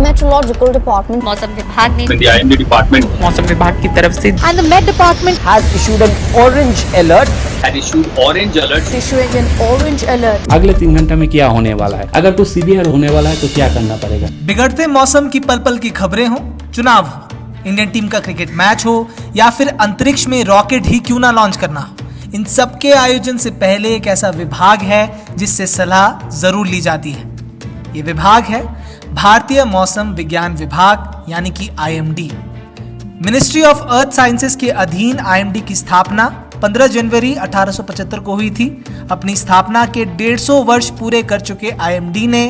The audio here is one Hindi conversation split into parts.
मेट्रोलॉजिकल डिपार्टमेंट, मौसम विभाग ने the IMD department मौसम विभाग की तरफ से and the Met Department has issued an orange alert. had issued orange alert. issuing an orange alert. अगले 3 घंटे में क्या होने वाला है, अगर कुछ सीवियर होने वाला है तो क्या करना पड़ेगा। बिगड़ते मौसम की पल पल की खबरें हो, चुनाव हो, इंडियन टीम का क्रिकेट मैच हो या फिर अंतरिक्ष में रॉकेट ही क्यों ना लॉन्च करना हो, इन सब के आयोजन से पहले एक ऐसा विभाग है जिससे सलाह जरूर ली जाती है। ये विभाग है भारतीय मौसम विज्ञान विभाग यानी कि IMD। Ministry of earth sciences के अधीन IMD की स्थापना 15 जनवरी 1875 को हुई थी। अपनी स्थापना के 150 वर्ष पूरे कर चुके IMD ने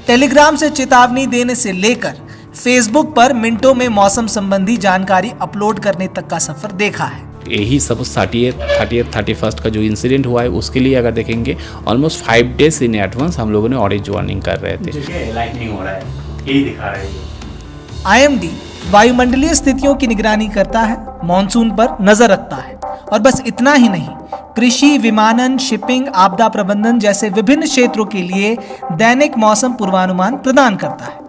टेलीग्राम से चेतावनी देने से लेकर फेसबुक पर मिनटों में मौसम संबंधी जानकारी अपलोड करने तक का सफर देखा है। यही सब 31st का जो इंसिडेंट हुआ है उसके लिए अगर देखेंगे ऑलमोस्ट 5 डेज इन एडवांस हम लोगों ने ऑरेंज वार्निंग कर रहे थे। लाइटनिंग हो रहा है, यही दिखा रहा है। IMD वायुमंडलीय स्थितियों की निगरानी करता है, मॉनसून पर नजर रखता है और बस इतना ही नहीं, कृषि, विमानन, शिपिंग, आपदा प्रबंधन जैसे विभिन्न क्षेत्रों के लिए दैनिक मौसम पूर्वानुमान प्रदान करता है।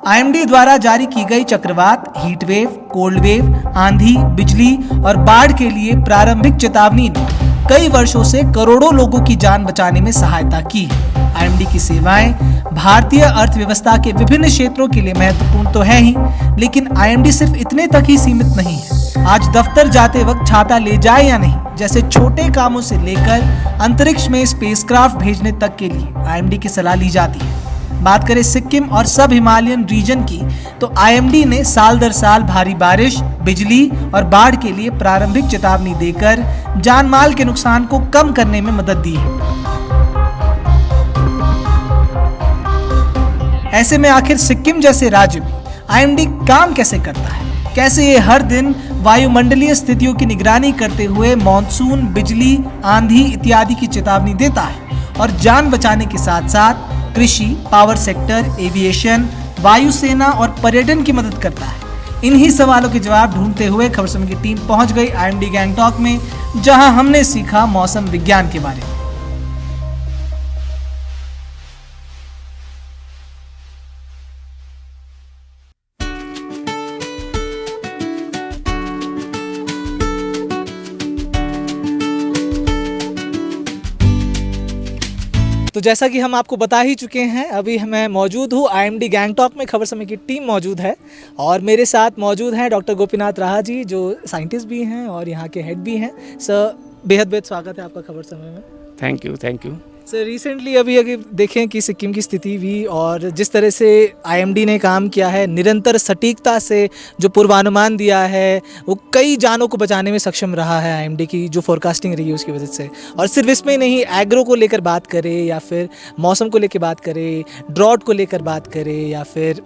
IMD द्वारा जारी की गई चक्रवात, हीट वेव, कोल्ड वेव, आंधी, बिजली और बाढ़ के लिए प्रारंभिक चेतावनी ने कई वर्षों से करोड़ों लोगों की जान बचाने में सहायता की है। IMD की सेवाएं भारतीय अर्थव्यवस्था के विभिन्न क्षेत्रों के लिए महत्वपूर्ण तो है ही, लेकिन IMD सिर्फ इतने तक ही सीमित नहीं है। आज दफ्तर जाते वक्त छाता ले जाए या नहीं जैसे छोटे कामों से लेकर अंतरिक्ष में स्पेसक्राफ्ट भेजने तक के लिए IMD की सलाह ली जाती है। बात करें सिक्किम और सब हिमालयन रीजन की, तो IMD ने साल दर साल भारी बारिश, बिजली और बाढ़ के लिए प्रारंभिक चेतावनी देकर जान माल के नुकसान को कम करने में मदद दी है। ऐसे में आखिर सिक्किम जैसे राज्य में IMD काम कैसे करता है? कैसे ये हर दिन वायुमंडलीय स्थितियों की निगरानी करते हुए मॉनसून, बिजली, आंधी इत्यादि की चेतावनी देता है और जान बचाने के साथ साथ कृषि, पावर सेक्टर, एविएशन, वायुसेना और पर्यटन की मदद करता है? इन्हीं सवालों के जवाब ढूंढते हुए खबर समय की टीम पहुंच गई IMD गैंगटॉक में, जहां हमने सीखा मौसम विज्ञान के बारे में। तो जैसा कि हम आपको बता ही चुके हैं, अभी मैं मौजूद हूँ IMD गैंगटॉक में, खबर समय की टीम मौजूद है और मेरे साथ मौजूद हैं डॉक्टर गोपीनाथ राहा जी, जो साइंटिस्ट भी हैं और यहाँ के हेड भी हैं। सर, बेहद स्वागत है आपका खबर समय में। Thank you. सर, रिसेंटली अभी देखें कि सिक्किम की स्थिति भी और जिस तरह से IMD ने काम किया है, निरंतर सटीकता से जो पूर्वानुमान दिया है वो कई जानों को बचाने में सक्षम रहा है। IMD की जो फोरकास्टिंग रही है उसकी वजह से, और सिर्फ इसमें नहीं, एग्रो को लेकर बात करें या फिर मौसम को लेकर बात करें, ड्रॉट को लेकर बात करें या फिर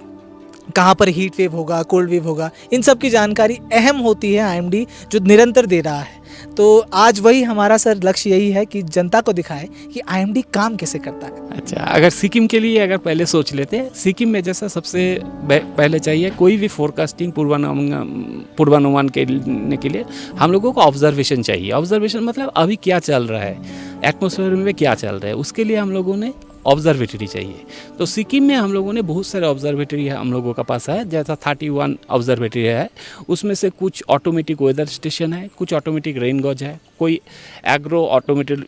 कहाँ पर हीट वेव होगा, कोल्ड वेव होगा, इन सब की जानकारी अहम होती है IMD जो निरंतर दे रहा है। तो आज वही हमारा सर लक्ष्य यही है कि जनता को दिखाए कि IMD काम कैसे करता है। अच्छा, अगर सिक्किम के लिए अगर पहले सोच लेते हैं, सिक्किम में जैसा सबसे पहले चाहिए कोई भी फोरकास्टिंग पूर्वानुमान करने के लिए हम लोगों को ऑब्जर्वेशन चाहिए। ऑब्जर्वेशन मतलब अभी क्या चल रहा है, एटमॉस्फेयर में क्या चल रहा है, उसके लिए हम लोगों ने ऑब्जर्वेटरी चाहिए। तो सिक्किम में हम लोगों ने बहुत सारे ऑब्जर्वेटरी हम लोगों का पास है, जैसा 31 ऑब्जर्वेटरी है। उसमें से कुछ ऑटोमेटिक वेदर स्टेशन है, कुछ ऑटोमेटिक रेन गॉज है, कोई एग्रो ऑटोमेटिक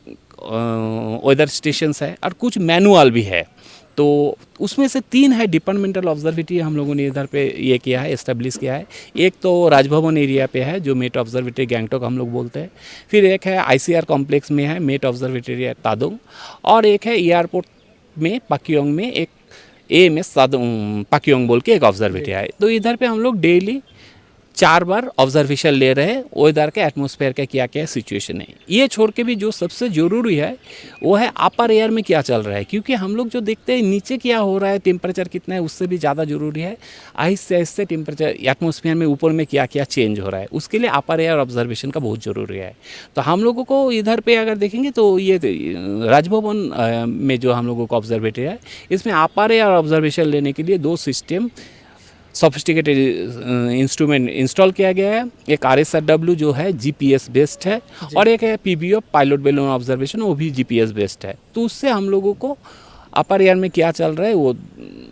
वेदर स्टेशंस है और कुछ मैनुअल भी है। तो उसमें से 3 है डिपार्टमेंटल ऑब्जर्वेटरी हम लोगों ने इधर पे ये किया है, एस्टेब्लिश किया है। एक तो राजभवन एरिया पे है जो मेट ऑब्जर्वेटरी गैंगटॉक हम लोग बोलते हैं। फिर एक है ICR कॉम्प्लेक्स में है मेट ऑब्जर्वेटरी है तादोंग, और एक है एयरपोर्ट में पाक्योंग में एक AMS पाक्योंग बोल के एक ऑब्जर्वेटरी है। तो इधर पे हम लोग डेली 4 बार ऑब्जर्वेशन ले रहे हैं वेदर के, एटमॉस्फेयर का क्या क्या सिचुएशन है। ये छोड़ के भी जो सबसे ज़रूरी है वो है अपर एयर में क्या चल रहा है, क्योंकि हम लोग जो देखते हैं नीचे क्या हो रहा है, टेम्परेचर कितना है, उससे भी ज़्यादा ज़रूरी है आहिस्ते आहिस्ते टेम्परेचर एटमॉस्फेयर में ऊपर में क्या क्या चेंज हो रहा है, उसके लिए अपर एयर ऑब्जर्वेशन का बहुत ज़रूरी है। तो हम लोगों को इधर पर अगर देखेंगे तो ये राजभवन में जो हम लोगों को ऑब्जर्वेटरी है, इसमें अपर एयर ऑब्जर्वेशन लेने के लिए 2 सिस्टम सोफिस्टिकेटेड इंस्ट्रूमेंट इंस्टॉल किया गया है। एक RSRW जो है GPS बेस्ड है और एक है PBO पायलट बैलून ऑब्जर्वेशन, वो भी GPS बेस्ड है। तो उससे हम लोगों को अपर एयर में क्या चल रहा है वो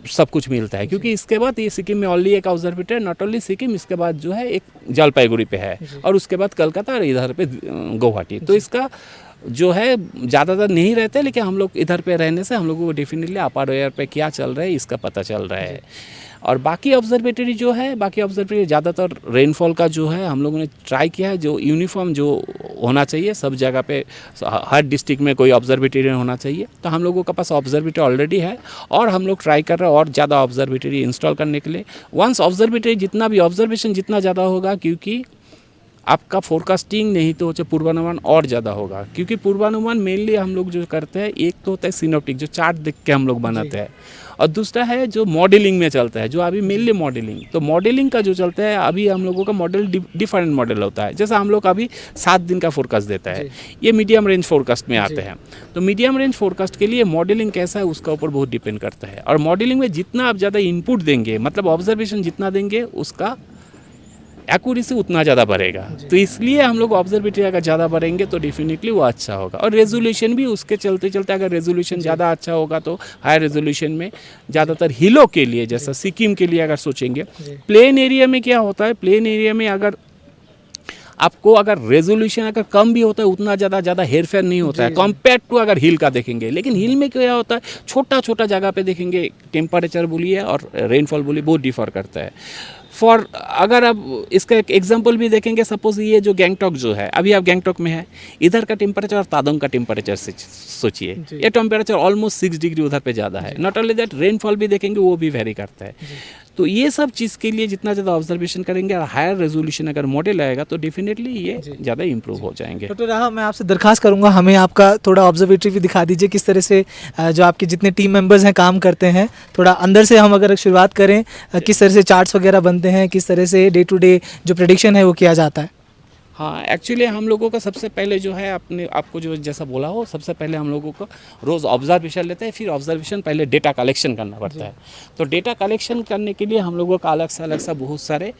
सब कुछ मिलता है, क्योंकि इसके बाद ये सिक्किम में ओनली एक ऑब्जर्वेटरी, नॉट ओनली सिक्किम, इसके बाद जो है एक जलपाईगुड़ी पे है और उसके बाद कलकत्ता और इधर पे गुवाहाटी। तो इसका जो है ज़्यादातर नहीं रहते, लेकिन हम लोग इधर पे रहने से हम लोगों को डेफिनेटली अपर एयर पे क्या चल रहा है इसका पता चल रहा है। और बाकी ऑब्जर्वेटरी जो है, बाकी ऑब्जर्वेटरी ज़्यादातर रेनफॉल का जो है हम लोगों ने ट्राई किया है, जो यूनिफॉर्म जो होना चाहिए सब जगह पे, हर डिस्ट्रिक्ट में कोई ऑब्जर्वेटरी होना चाहिए। तो हम लोगों के पास ऑब्जर्वेटरी ऑलरेडी है और हम लोग ट्राई कर रहे हैं और ज़्यादा ऑब्जर्वेटरी इंस्टॉल करने के लिए। वंस ऑब्जर्वेटरी जितना भी ऑब्जर्वेशन जितना ज़्यादा होगा, क्योंकि आपका फोरकास्टिंग नहीं तो पूर्वानुमान और ज़्यादा होगा, क्योंकि पूर्वानुमान मेनली हम लोग जो करते हैं, एक तो होता है सिनोप्टिक जो चार्ट देख के हम लोग बनाते हैं, और दूसरा है जो मॉडलिंग में चलता है, जो अभी मेनली मॉडलिंग। तो मॉडलिंग का जो चलता है अभी हम लोगों का मॉडल डिफरेंट मॉडल होता है। जैसा हम लोग अभी 7 दिन का फोरकास्ट देता है, ये मीडियम रेंज फोरकास्ट में आते हैं। तो मीडियम रेंज फोरकास्ट के लिए मॉडलिंग कैसा है उसका ऊपर बहुत डिपेंड करता है। और मॉडलिंग में जितना आप ज़्यादा इनपुट देंगे, मतलब ऑब्जर्वेशन जितना देंगे, उसका एक्यूरेसी उतना ज़्यादा बढ़ेगा। तो इसलिए हम लोग ऑब्जर्वेटरी अगर ज़्यादा बढ़ेंगे तो डेफिनेटली वो अच्छा होगा। और रेजोल्यूशन भी उसके चलते चलते अगर रेजोल्यूशन ज़्यादा अच्छा होगा तो हाई रेजोल्यूशन में ज़्यादातर हिलों के लिए, जैसा सिक्किम के लिए अगर सोचेंगे, प्लेन एरिया में क्या होता है, प्लेन एरिया में अगर आपको अगर रेजोल्यूशन अगर कम भी होता है उतना ज़्यादा हेरफेर नहीं होता है कंपेयर टू अगर हिल का देखेंगे। लेकिन हिल में क्या होता है, छोटा छोटा जगह पे देखेंगे, टेम्परेचर बोलिए और रेनफॉल बोलिए बहुत डिफर करता है। अगर आप इसका एक एग्जांपल भी देखेंगे, सपोज ये जो गैंगटॉक जो है, अभी आप गैंगटॉक में है, इधर का टेम्परेचर और तादोंग का टेम्परेचर से सोचिए, ये टेम्परेचर ऑलमोस्ट 6 डिग्री उधर पे ज़्यादा है। नॉट ओनली दैट, रेनफॉल भी देखेंगे वो भी वेरी करता है। तो ये सब चीज़ के लिए जितना ज़्यादा ऑब्जर्वेशन करेंगे और हायर रेजोल्यूशन अगर मॉडल आएगा तो डेफिनेटली ये ज़्यादा इंप्रूव हो जाएंगे। डॉक्टर राहा, मैं आपसे दरखास्त करूंगा, हमें आपका थोड़ा ऑब्जर्वेटरी भी दिखा दीजिए, किस तरह से जो आपके जितने टीम मेंबर्स हैं काम करते हैं। थोड़ा अंदर से हम अगर शुरुआत करें, किस तरह से चार्ट्स वगैरह बनते हैं, किस तरह से डे टू डे जो प्रेडिक्शन है वो किया जाता है। हाँ, एक्चुअली हम लोगों का सबसे पहले जो है, आपको जो जैसा बोला हो, सबसे पहले हम लोगों को रोज़ ऑब्जर्वेशन लेते हैं, फिर ऑब्जर्वेशन पहले डेटा कलेक्शन करना पड़ता है। तो डेटा कलेक्शन करने के लिए हम लोगों का अलग सा बहुत सारे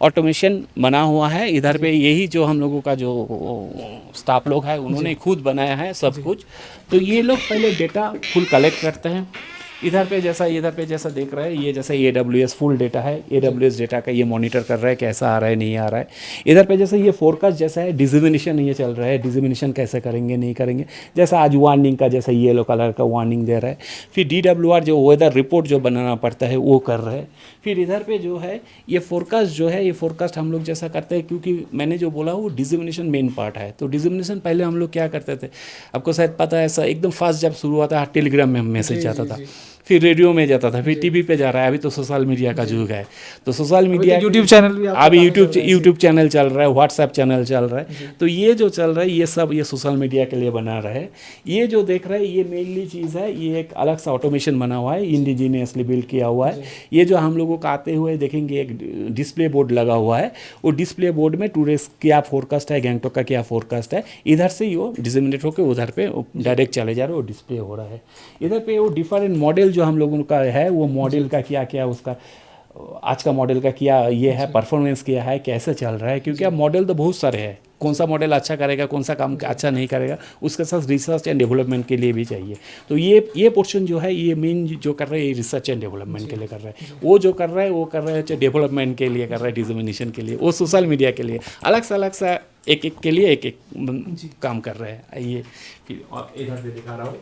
ऑटोमेशन बना हुआ है। इधर पे यही जो हम लोगों का जो स्टाफ लोग है उन्होंने खुद बनाया है सब कुछ। तो ये लोग पहले डेटा फुल कलेक्ट करते हैं। इधर पे जैसा देख रहे हैं, ये जैसा AWS फुल डेटा है, AWS डेटा का ये मॉनिटर कर रहा है कैसा आ रहा है नहीं आ रहा है। इधर पे जैसे ये फोरकास्ट जैसा है, डिजिमिनेशन ये चल रहा है, डिजिमिनेशन कैसे करेंगे नहीं करेंगे, जैसा आज वार्निंग का जैसा येलो कलर का वार्निंग दे रहा है। फिर DWR जो वेदर रिपोर्ट जो बनाना पड़ता है वो कर रहे हैं। फिर इधर पे जो है ये फोरकास्ट जो है, ये फोरकास्ट हम लोग जैसा करते हैं, क्योंकि मैंने जो बोला वो डिजिमिनेशन मेन पार्ट है। तो डिजिमिनेशन पहले हम लोग क्या करते थे, आपको शायद पता है, ऐसा एकदम फास्ट जब शुरू हुआ था टेलीग्राम में मैसेज जाता था, फिर रेडियो में जाता था, फिर टीवी पे जा रहा है, अभी तो सोशल मीडिया का युग है। तो सोशल मीडिया यूट्यूब चैनल भी अभी यूट्यूब चैनल चल रहा है, व्हाट्सएप चैनल चल रहा है। तो ये जो चल रहा है ये सब ये सोशल मीडिया के लिए बना रहा है। ये जो देख रहे हैं ये मेनली चीज़ है, ये एक अलग सा ऑटोमेशन बना हुआ है, इंडिजीनियसली बिल्ड किया हुआ है। ये जो हम लोगों को आते हुए देखेंगे एक डिस्प्ले बोर्ड लगा हुआ है, वो डिस्प्ले बोर्ड में टुडे क्या फोरकास्ट है, गैंगटॉक का क्या फोरकास्ट है, इधर से वो डिजिमिनेट होकर उधर पे डायरेक्ट चले जा रहे हैं, वो डिस्प्ले हो रहा है। इधर पे वो डिफरेंट मॉडल जो हम लोगों का है, वो मॉडल का क्या उसका आज का मॉडल का क्या ये है, परफॉर्मेंस क्या है, कैसे चल रहा है, क्योंकि अब मॉडल तो बहुत सारे हैं, कौन सा मॉडल अच्छा करेगा, कौन सा काम अच्छा नहीं करेगा, उसके साथ रिसर्च एंड डेवलपमेंट के लिए भी चाहिए। तो ये पोर्शन जो है ये मेन जो कर रहे हैं रिसर्च एंड डेवलपमेंट के लिए कर रहे हैं। वो जो कर रहा है वो कर रहे हैं डेवलपमेंट के लिए कर रहा है, डिजिमिनेशन के लिए, वो सोशल मीडिया के लिए अलग सा एक के लिए एक काम कर रहे हैं। ये फिर इधर से दिखा रहा हूँ,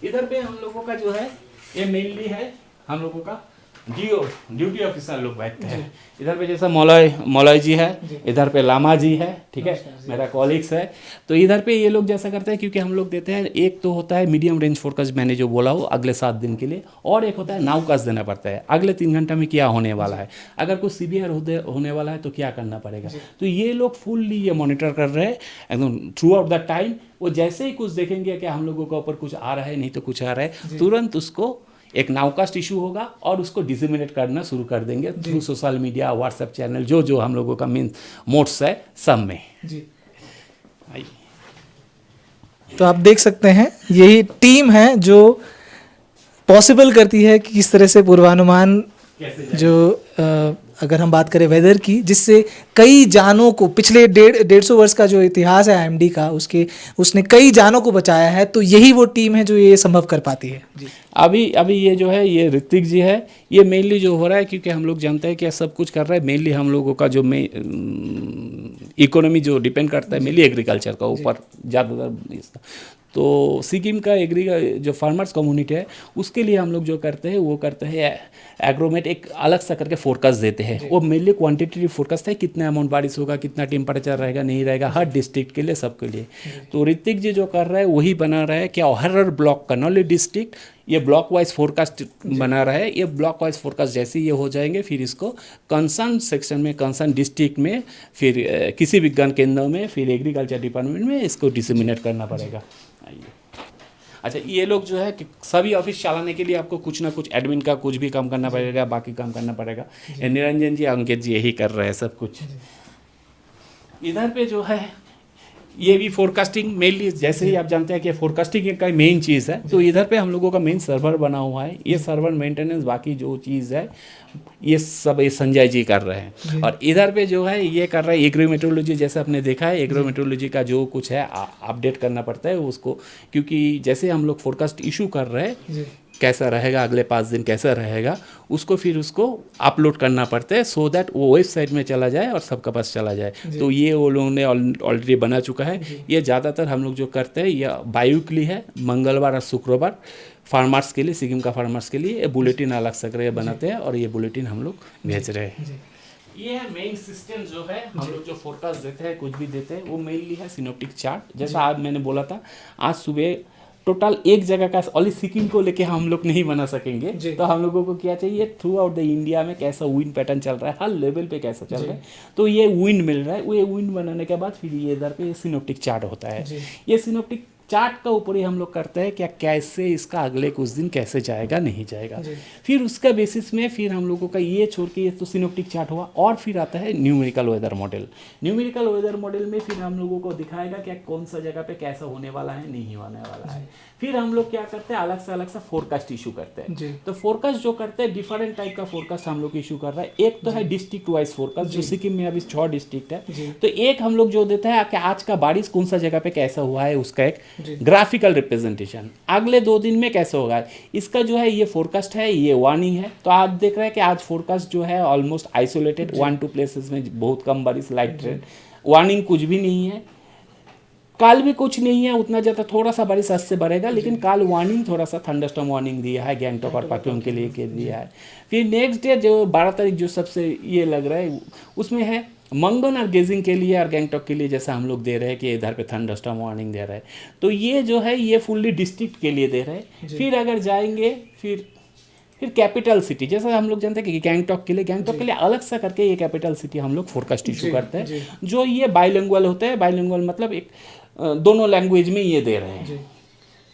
इधर पे हम लोगों का जो है ये मेनली है हम लोगों का ड्यूटी ऑफिसर लोग बैठते हैं। इधर पे जैसा मौलय जी है, इधर पे लामा जी है, ठीक है, मेरा कॉलिग्स है। तो इधर पे ये लोग जैसा करते हैं, क्योंकि हम लोग देते हैं, एक तो होता है मीडियम रेंज फोरकास्ट मैंने जो बोला हो अगले 7 दिन के लिए, और एक होता है नाउकास्ट देना पड़ता है, अगले 3 घंटा में क्या होने वाला है, अगर कुछ सीवियर होने वाला है तो क्या करना पड़ेगा। तो ये लोग फुल्ली ये मॉनिटर कर रहे हैं एकदम थ्रू आउट द टाइम। वो जैसे ही कुछ देखेंगे कि हम लोगों के ऊपर कुछ आ रहा है नहीं तो कुछ आ रहा है, तुरंत उसको एक नाउकास्ट इशू होगा और उसको डिजिमिनेट करना शुरू कर देंगे through social media, WhatsApp channel, जो हम लोगों का मेन मोड्स है सब में जी। तो आप देख सकते हैं यही टीम है जो पॉसिबल करती है कि किस तरह से पूर्वानुमान जो अगर हम बात करें वेदर की, जिससे कई जानों को, पिछले 150 वर्ष का जो इतिहास है आईएमडी का, उसने कई जानों को बचाया है, तो यही वो टीम है जो ये संभव कर पाती है। जी। अभी ये जो है ये ऋतिक जी है, ये मेनली जो हो रहा है क्योंकि हम लोग जानते हैं कि सब कुछ कर रहा है मेनली हम लोगों का जो इकोनॉमी जो डिपेंड करता है मेनली एग्रीकल्चर का ऊपर ज़्यादातर इसका। तो सिक्किम का जो फार्मर्स कम्युनिटी है उसके लिए हम लोग जो करते हैं वो करते हैं एग्रोमेट एक अलग सा करके फोरकास्ट देते हैं। वो मेनली क्वांटिटेटिव फोरकास्ट है, कितना अमाउंट बारिश होगा, कितना टेम्परेचर रहेगा नहीं रहेगा, हर डिस्ट्रिक्ट के लिए सबके लिए। तो ऋतिक जी जो कर रहा है वही बना रहा है कि हर ब्लॉक का, नॉट डिस्ट्रिक्ट, ये ब्लॉक वाइज फोरकास्ट बना रहा है। ये ब्लॉक वाइज फोरकास्ट जैसे ये हो जाएंगे फिर इसको कंसर्न सेक्शन में, कंसर्न डिस्ट्रिक्ट में, फिर किसी विज्ञान केंद्र में, फिर एग्रीकल्चर डिपार्टमेंट में इसको डिसमिनेट करना पड़ेगा। अच्छा, ये लोग जो है कि सभी ऑफिस चलाने के लिए आपको कुछ ना कुछ एडमिन का कुछ भी काम करना पड़ेगा, बाकी काम करना पड़ेगा। निरंजन जी, अंकित जी यही कर रहे हैं सब कुछ। इधर पे जो है ये भी फोरकास्टिंग मेनली, जैसे ही आप जानते हैं कि फोरकास्टिंग का मेन चीज़ है, तो इधर पे हम लोगों का मेन सर्वर बना हुआ है। ये सर्वर मेंटेनेंस बाकी जो चीज़ है ये सब ये संजय जी कर रहे हैं। और इधर पे जो है ये कर रहा है एग्रोमेट्रोलॉजी, जैसे आपने देखा है एग्रोमेट्रोलॉजी का जो कुछ है अपडेट करना पड़ता है उसको, क्योंकि जैसे हम लोग फोरकास्ट इशू कर रहे हैं कैसा रहेगा, अगले 5 दिन कैसा रहेगा, उसको फिर उसको अपलोड करना पड़ता है सो दैट वो वेबसाइट में चला जाए और सबका पास चला जाए। तो ये वो लोगों ने ऑलरेडी बना चुका है। ये ज़्यादातर हम लोग जो करते हैं ये बाईवीकली है, मंगलवार और शुक्रवार फार्मर्स के लिए, सिक्किम का फार्मर्स के लिए ये बुलेटिन अलग से करके बनाते हैं और ये बुलेटिन हम लोग भेज रहे हैं। ये है मेन सिस्टम जो है हम लोग जो फोरकास्ट देते हैं, कुछ भी देते हैं, वो मेनली है सिनोप्टिक चार्ट। जैसा आज मैंने बोला था, आज सुबह टोटल एक जगह का ओनली सिक्किम को लेके हम लोग नहीं बना सकेंगे, तो हम लोगों को क्या चाहिए, थ्रू आउट द इंडिया में कैसा विंड पैटर्न चल रहा है, हर लेवल पे कैसा चल रहा है, तो ये विंड मिल रहा है। वो ये विंड बनाने के बाद फिर ये इधर पे सिनोप्टिक चार्ट होता है। ये सिनोप्टिक चार्ट का ऊपर ही हम लोग करते हैं क्या कैसे इसका अगले कुछ दिन कैसे जाएगा नहीं जाएगा, फिर उसका बेसिस में फिर हम लोगों का ये छोड़ के ये तो सिनोप्टिक चार्ट हुआ, और फिर आता है numerical weather model. Numerical weather model में फिर हम लोगों को दिखाएगा क्या कौन सा जगह पे कैसा होने वाला है नहीं होने वाला है। फिर हम लोग क्या करते हैं, अलग सा फोरकास्ट इशू करते हैं। तो फोरकास्ट जो करते हैं डिफरेंट टाइप का फोरकास्ट हम लोग इशू कर रहा है। एक तो है डिस्ट्रिक्ट वाइज फोरकास्ट, जो सिक्किम में अभी 6 डिस्ट्रिक्ट है, तो एक हम लोग जो देते हैं कि आज का बारिश कौन सा जगह पे कैसा हुआ है उसका एक ग्राफिकल रिप्रेजेंटेशन, अगले 2 दिन में कैसे होगा इसका जो है ये फोरकास्ट है, ये वार्निंग है। तो आज देख रहे हैं कि आज फोरकास्ट जो है ऑलमोस्ट आइसोलेटेड, 1-2 प्लेसेस में बहुत कम बारिश, लाइट ट्रेंड, वार्निंग कुछ भी नहीं है। काल भी कुछ नहीं है उतना ज़्यादा, थोड़ा सा बारिश आज से बढ़ेगा, लेकिन काल वार्निंग थोड़ा सा थंडरस्टॉर्म वार्निंग दिया है गैंगटॉक और पाक्योंग के लिए दिया है। फिर नेक्स्ट डे जो 12 तारीख जो सबसे ये लग रहा है उसमें है मंगन और गेजिंग के लिए और गैंगटॉक के लिए, जैसा हम लोग दे रहे हैं कि इधर पे थंडरस्टॉर्म वार्निंग दे रहे हैं, तो ये जो है ये फुल्ली डिस्ट्रिक्ट के लिए दे रहे हैं। फिर अगर जाएंगे फिर कैपिटल सिटी, जैसा हम लोग जानते हैं कि गैंगटॉक के लिए अलग सा करके ये कैपिटल सिटी हम लोग फोरकास्ट इशू करते हैं, जो ये बाइलिंगुअल होते हैं। बाइलिंगुअल मतलब एक दोनों लैंग्वेज में ये दे रहे हैं।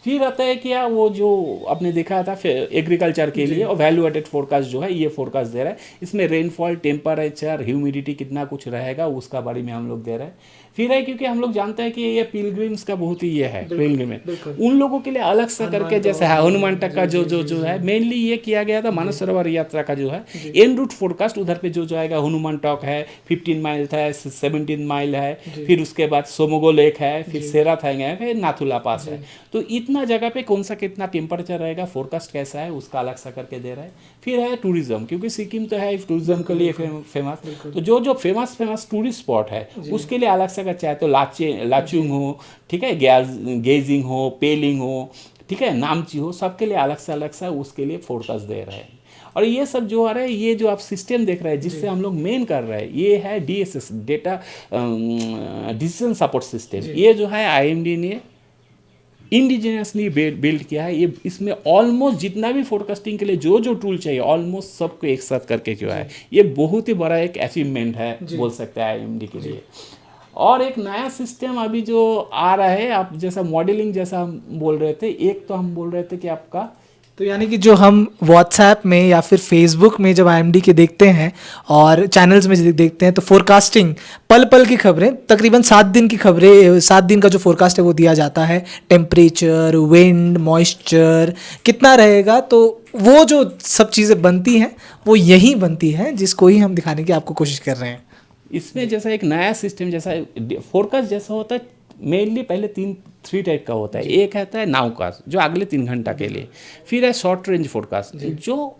फिर आता है क्या वो जो आपने देखा था एग्रीकल्चर के लिए और वैल्यू एडेड फोरकास्ट जो है ये फोरकास्ट दे रहा है। इसमें रेनफॉल, टेम्परेचर, ह्यूमिडिटी कितना कुछ रहेगा उसका बारे में हम लोग दे रहे हैं। फिर है क्योंकि हम लोग जानते हैं कि ये पिलग्रिम्स का बहुत ही ये है, पिलग्रिमेज उन लोगों के लिए अलग सा करके, जैसे हनुमान टक का जो है मेनली ये किया गया था। मानस सरोवर यात्रा का जो है एन रूट फोरकास्ट उधर पे जो जाएगा, हनुमान टॉक है 15 माइल है, 17 माइल है, फिर उसके बाद सोमोगो लेक है, फिर सेराथांग है, फिर नाथुला पास है। तो इतना जगह पे कौन सा कितना टेम्परेचर रहेगा, फोरकास्ट कैसा है उसका अलग सा करके दे रहा है। फिर है टूरिज्म, क्योंकि सिक्किम तो है टूरिज्म के लिए फेमस, तो जो फेमस टूरिस्ट स्पॉट है उसके लिए अलग से, अगर चाहे तो लाचुंग हो, ठीक है, गेजिंग हो, पेलिंग हो, ठीक है, नामची हो, सबके लिए अलग सा उसके लिए फोरकास्ट दे रहे हैं। और ये सब जो आ रहा है, ये जो आप सिस्टम देख रहे हैं जिससे हम लोग मेन कर रहे हैं, ये है DSS, data decision support system. ये जो है IMD ने इंडिजिनियसली बिल्ड किया है। ये इसमें ऑलमोस्ट जितना भी फोरकास्टिंग के लिए जो टूल चाहिए ऑलमोस्ट सबको एक साथ करके जो है, ये बहुत ही बड़ा एक अचीवमेंट है बोल सकते हैं IMD के लिए। और एक नया सिस्टम अभी जो आ रहा है, आप जैसा मॉडलिंग जैसा हम बोल रहे थे, एक तो हम बोल रहे थे कि आपका तो यानी कि जो हम व्हाट्सएप में या फिर फेसबुक में जब आईएमडी के देखते हैं और चैनल्स में देखते हैं तो फोरकास्टिंग पल पल की खबरें, तकरीबन 7 दिन की खबरें, 7 दिन का जो फोरकास्ट है वो दिया जाता है, टेम्परेचर, विंड, मॉइस्चर कितना रहेगा, तो वो जो सब चीज़ें बनती हैं वो यही बनती हैं जिसको ही हम दिखाने की आपको कोशिश कर रहे हैं। इसमें जैसा एक नया सिस्टम जैसा फोरकास्ट जैसा होता है, मेनली पहले 3 टाइप का होता है। एक आता है नाउकास्ट जो अगले 3 घंटा के लिए, फिर है शॉर्ट रेंज फोरकास्ट जो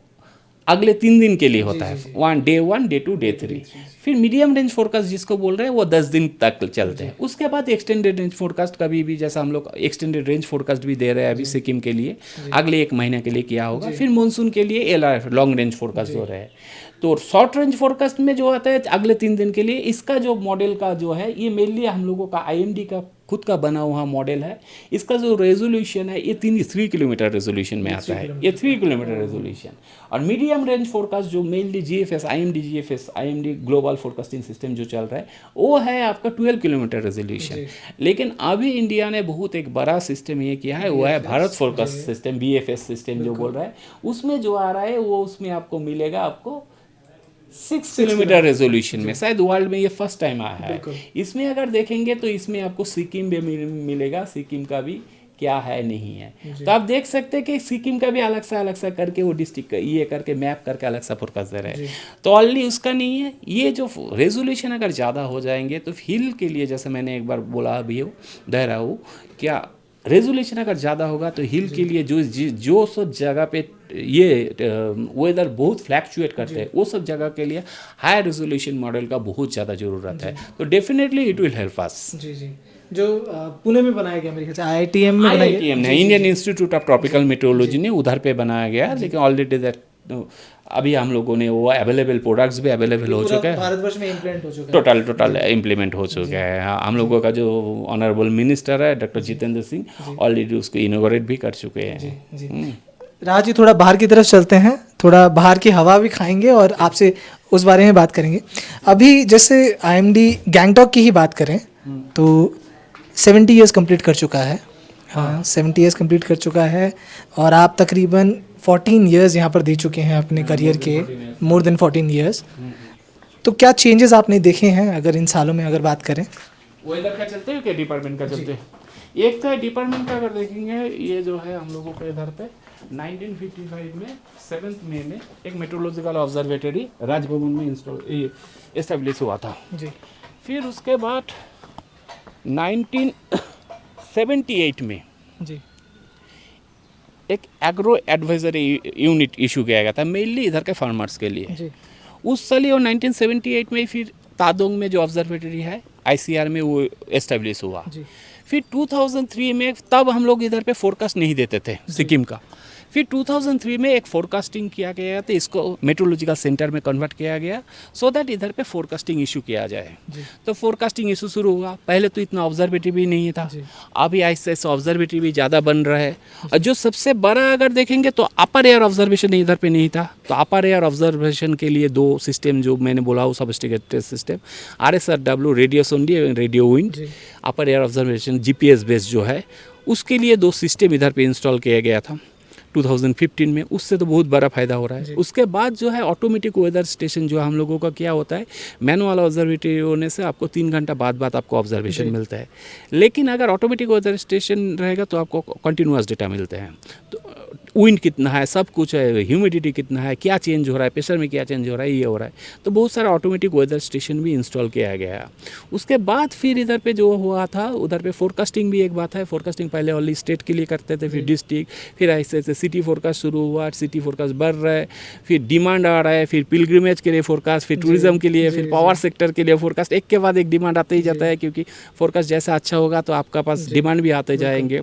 अगले 3 दिन के लिए होता है, डे 1, डे 2, डे 3। फिर मीडियम रेंज फोरकास्ट जिसको बोल रहे हैं वो 10 दिन तक चलते हैं। उसके बाद एक्सटेंडेड रेंज फोरकास्ट कभी भी, जैसा हम लोग एक्सटेंडेड रेंज फोरकास्ट भी दे रहे हैं अभी सिक्किम के लिए, अगले 1 महीने के लिए किया होगा। फिर मानसून के लिए LR लॉन्ग रेंज फोरकास्ट हो रहे हैं। तो शॉर्ट रेंज फोरकास्ट में जो आता है अगले 3 दिन के लिए, इसका जो मॉडल का जो है ये मेनली हम लोगों का IMD का खुद का बना हुआ मॉडल है। इसका जो रेजोल्यूशन है ये 3 किलोमीटर रेजोल्यूशन में आता है, ये 3 किलोमीटर रेजोल्यूशन। और मीडियम रेंज फोरकास्ट जो mainly GFS, IMD global forecasting system जो चल रहा है वो है आपका 12 किलोमीटर रेजोल्यूशन। लेकिन अभी इंडिया ने बहुत एक बड़ा सिस्टम ये किया है, वो है Bharat forecast system, BFS system जो बोल रहा है। उसमें जो आ रहा है वो उसमें आपको मिलेगा आपको 6 किलोमीटर रेजोल्यूशन में, शायद वर्ल्ड में ये फर्स्ट टाइम आया है। इसमें अगर देखेंगे तो इसमें आपको सिक्किम भी मिलेगा, सिक्किम का भी क्या है नहीं है। तो आप देख सकते हैं कि सिक्किम का भी अलग सा करके वो डिस्ट्रिक्ट ये करके मैप करके अलग सा फोरकास्ट दे रहे हैं। तो ऑनली उसका नहीं है, ये जो रेजोल्यूशन अगर ज़्यादा हो जाएंगे तो हिल के लिए, जैसे मैंने एक बार बोला भी हो दोहरा हूँ, क्या रेजोल्यूशन अगर ज़्यादा होगा तो हिल के लिए जो सब जगह पे ये वेदर बहुत फ्लैक्चुएट करते हैं वो सब जगह के लिए हाई रेजोल्यूशन मॉडल का बहुत ज़्यादा ज़रूरत है। तो definitely it will help us. जी जी, जो पुणे में बनाया गया मेरे ख्याल से, IITM में बनाया गया, Indian institute of tropical metrology ने उधर पे बनाया गया, लेकिन ऑलरेडी दैट अभी हम लोगों ने वो अवेलेबल प्रोडक्ट्स भी अवेलेबल हो चुके हैं, भारतवर्ष में इम्प्लीमेंट हो चुका है, टोटल इम्प्लीमेंट हो चुके हैं। हम लोगों का जो ऑनरेबल मिनिस्टर है डॉक्टर जितेंद्र सिंह ऑलरेडी उसको इनोग्रेट भी कर चुके हैं। राज जी, थोड़ा बाहर की तरफ चलते हैं, थोड़ा बाहर की हवा भी खाएंगे और आपसे उस बारे में बात करेंगे। अभी जैसे IMD गैंगटॉक की ही बात करें तो 70 ईयर्स कंप्लीट कर चुका है। हाँ, 70 ईयर्स कंप्लीट कर चुका है और आप तकरीबन 14 ईयर्स यहाँ पर दे चुके हैं अपने करियर के, मोर देन 14 ईयर्स। तो क्या चेंजेस आपने देखे हैं अगर इन सालों में अगर बात करें? वो इधर का चलते हैं क्या डिपार्टमेंट का चलते हैं? एक तो डिपार्टमेंट का अगर देखेंगे, ये जो है हम लोगों के इधर पे 1955 में 7 मई में एक मेट्रोलॉजिकल ऑब्जर्वेटरी राजभवन में एस्टेब्लिश हुआ था जी। फिर उसके बाद 1978 में जी एक एग्रो एडवाइजरी यूनिट इशू किया गया था, मेनली इधर के फार्मर्स के लिए जी। उस साल और 1978 में फिर तादोंग में जो ऑब्जर्वेटरी है ICR में वो एस्टेब्लिश हुआ जी। फिर 2003 में, तब हम लोग इधर पे फोरकास्ट नहीं देते थे सिक्किम का। फिर 2003 में एक फोरकास्टिंग किया गया तो इसको मेट्रोलॉजिकल सेंटर में कन्वर्ट किया गया सो दैट इधर पे फोरकास्टिंग इशू किया जाए। तो फोरकास्टिंग इशू शुरू हुआ। पहले तो इतना ऑब्जर्वेटरी भी नहीं था, अभी ऐसे ऑब्जर्वेटरी भी ज़्यादा बन रहा है। और जो सबसे बड़ा अगर देखेंगे तो अपर एयर ऑब्जर्वेशन इधर पे नहीं था। तो अपर एयर ऑब्जर्वेशन के लिए 2 सिस्टम जो मैंने बोला वो sophisticated system RSRW radio sonde, radio wind, upper air observation GPS based जो है उसके लिए 2 सिस्टम इधर पे इंस्टॉल किया गया था 2015 में। उससे तो बहुत बड़ा फ़ायदा हो रहा है। उसके बाद जो है ऑटोमेटिक वेदर स्टेशन जो हम लोगों का क्या होता है, मैनुअल ऑब्जर्वेटरी होने से आपको 3 घंटा बाद आपको ऑब्जर्वेशन मिलता है, लेकिन अगर ऑटोमेटिक वेदर स्टेशन रहेगा तो आपको कंटिन्यूअस डेटा मिलते हैं। तो विंड कितना है, सब कुछ है, ह्यूमिडिटी कितना है, क्या चेंज हो रहा है, प्रेशर में क्या चेंज हो रहा है, ये हो रहा है। तो बहुत सारा ऑटोमेटिक वेदर स्टेशन भी इंस्टॉल किया गया है। उसके बाद फिर इधर पे जो हुआ था उधर पे फोरकास्टिंग भी एक बात है। फोरकास्टिंग पहले ओनली स्टेट के लिए करते थे, फिर डिस्ट्रिक्ट, फिर ऐसे ऐसे सिटी फोरकास्ट शुरू हुआ। सिटी फोरकास्ट बढ़ रहा है, फिर डिमांड आ रहा है, फिर पिलग्रिमेज के लिए फोरकास्ट, फिर टूरिज्म के लिए, फिर पावर सेक्टर के लिए फोरकास्ट। एक के बाद एक डिमांड आते ही जाता है, क्योंकि फोरकास्ट जैसा अच्छा होगा तो आपका पास डिमांड भी आते जाएंगे।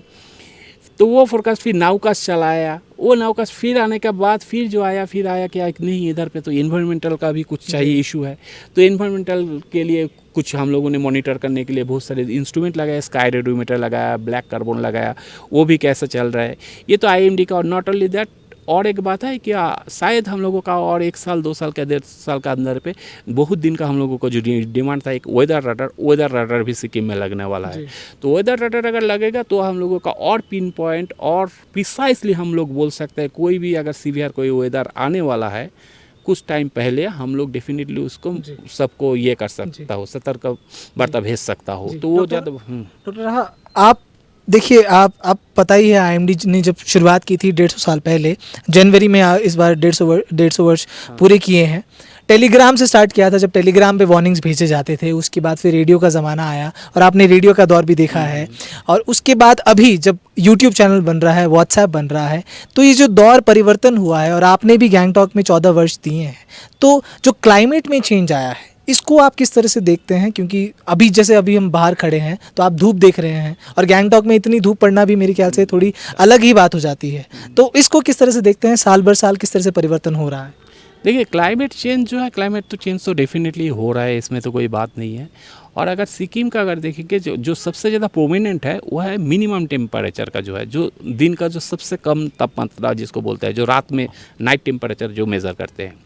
तो वो फोरकास्ट फिर नाउकास्ट चलाया। वो नाउकास्ट फिर आने के बाद फिर जो आया, फिर आया क्या नहीं, इधर पे तो इन्वायरमेंटल का भी कुछ चाहिए इशू है। तो इन्वायरमेंटल के लिए कुछ हम लोगों ने मॉनिटर करने के लिए बहुत सारे इंस्ट्रूमेंट लगाया, स्काई रेडियोमीटर लगाया, ब्लैक कार्बन लगाया, वो भी कैसा चल रहा है। ये तो IMD का। और नॉट ओनली दैट, और एक बात है कि शायद हम लोगों का और 1 साल 2 साल का 1.5 साल का अंदर पे बहुत दिन का हम लोगों को जो डिमांड था, एक वेदर रडार भी सिक्किम में लगने वाला है। तो वेदर रडार अगर लगेगा तो हम लोगों का और पिन पॉइंट और प्रिसाइसली हम लोग बोल सकते हैं, कोई भी अगर सीवियर कोई वेदर आने वाला है कुछ टाइम पहले, हम लोग डेफिनेटली उसको सबको ये कर सकता हो, सतर्क वार्ता भेज सकता हो। तो वो ज़्यादा डॉक्टर आप देखिए, आप पता ही है IMD ने जब शुरुआत की थी 150 साल पहले, जनवरी में इस बार 150 वर्ष पूरे किए हैं। टेलीग्राम से स्टार्ट किया था, जब टेलीग्राम पे वार्निंग्स भेजे जाते थे, उसके बाद फिर रेडियो का ज़माना आया और आपने रेडियो का दौर भी देखा है, और उसके बाद अभी जब यूट्यूब चैनल बन रहा है, व्हाट्सएप बन रहा है, तो ये जो दौर परिवर्तन हुआ है, और आपने भी गैंगटॉक में 14 वर्ष दिए हैं, तो जो क्लाइमेट में चेंज आया है इसको आप किस तरह से देखते हैं? क्योंकि अभी हम बाहर खड़े हैं तो आप धूप देख रहे हैं, और गैंगटॉक में इतनी धूप पड़ना भी मेरे ख्याल से थोड़ी अलग ही बात हो जाती है। तो इसको किस तरह से देखते हैं? साल भर साल किस तरह से परिवर्तन हो रहा है? देखिए, क्लाइमेट चेंज जो है, क्लाइमेट तो चेंज तो डेफिनेटली हो रहा है, इसमें तो कोई बात नहीं है। और अगर सिक्किम का अगर देखेंगे, जो सबसे ज़्यादा प्रोमिनेंट है वो है मिनिमम टेम्परेचर का, जो है जो दिन का जो सबसे कम तापमात्रा जिसको बोलते हैं, जो रात में नाइट टेम्परेचर जो मेज़र करते हैं,